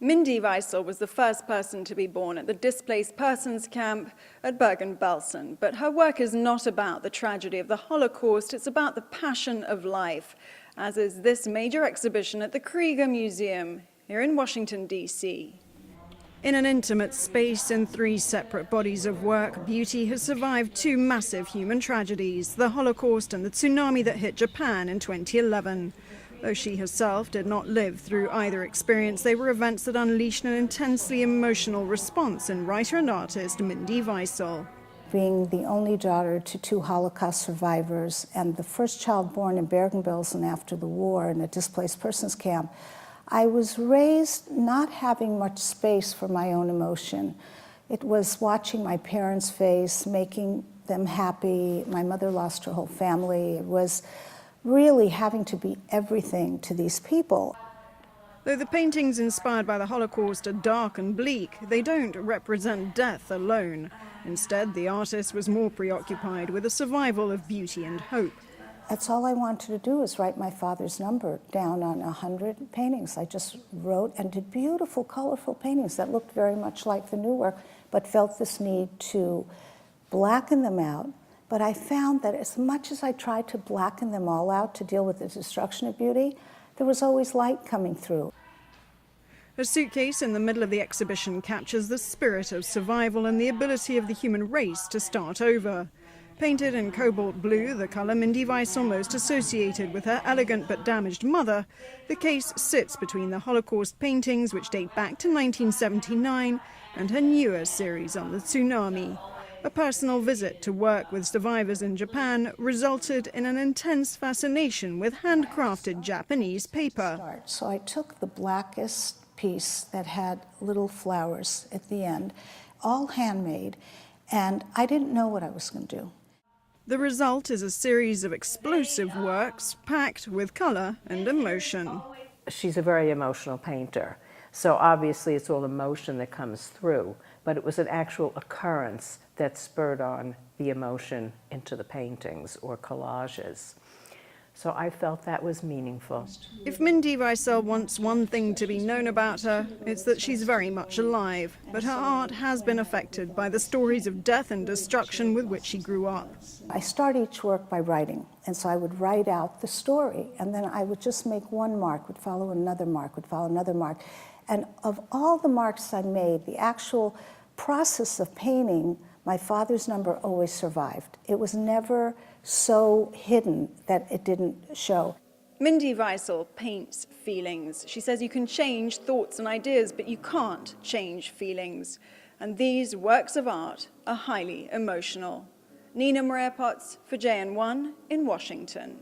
Mindy Weisel was the first person to be born at the displaced persons camp at Bergen-Belsen, but her work is not about the tragedy of the Holocaust, it's about the passion of life, as is this major exhibition at the Krieger Museum here in Washington, D.C. In an intimate space in 3 separate bodies of work, beauty has survived 2 massive human tragedies, the Holocaust and the tsunami that hit Japan in 2011. Though she herself did not live through either experience, they were events that unleashed an intensely emotional response in writer and artist Mindy Weisel. Being the only daughter to 2 Holocaust survivors and the first child born in Bergen-Belsen after the war in a displaced persons camp, I was raised not having much space for my own emotion. It was watching my parents' face, making them happy. My mother lost her whole family. It was really having to be everything to these people. Though the paintings inspired by the Holocaust are dark and bleak, they don't represent death alone. Instead, the artist was more preoccupied with the survival of beauty and hope. That's all I wanted to do, is write my father's number down on 100 paintings. I just wrote and did beautiful, colorful paintings that looked very much like the new work, but felt this need to blacken them out. But I found that as much as I tried to blacken them all out to deal with the destruction of beauty, there was always light coming through. A suitcase in the middle of the exhibition captures the spirit of survival and the ability of the human race to start over. Painted in cobalt blue, the colour Mindy Weisel most associated with her elegant but damaged mother, the case sits between the Holocaust paintings, which date back to 1979, and her newer series on the tsunami. A personal visit to work with survivors in Japan resulted in an intense fascination with handcrafted Japanese paper. So I took the blackest piece that had little flowers at the end, all handmade, and I didn't know what I was going to do. The result is a series of explosive works packed with colour and emotion. She's a very emotional painter, so obviously it's all emotion that comes through, but it was an actual occurrence that spurred on the emotion into the paintings or collages. So I felt that was meaningful. If Mindy Weisel wants one thing to be known about her, it's that she's very much alive, but her art has been affected by the stories of death and destruction with which she grew up. I start each work by writing, and so I would write out the story, and then I would just make one mark, would follow another mark, would follow another mark. And of all the marks I made, the actual process of painting, my father's number always survived. It was never so hidden that it didn't show. Mindy Weisel paints feelings. She says you can change thoughts and ideas, but you can't change feelings. And these works of art are highly emotional. Nina Maria Potts for JN1 in Washington.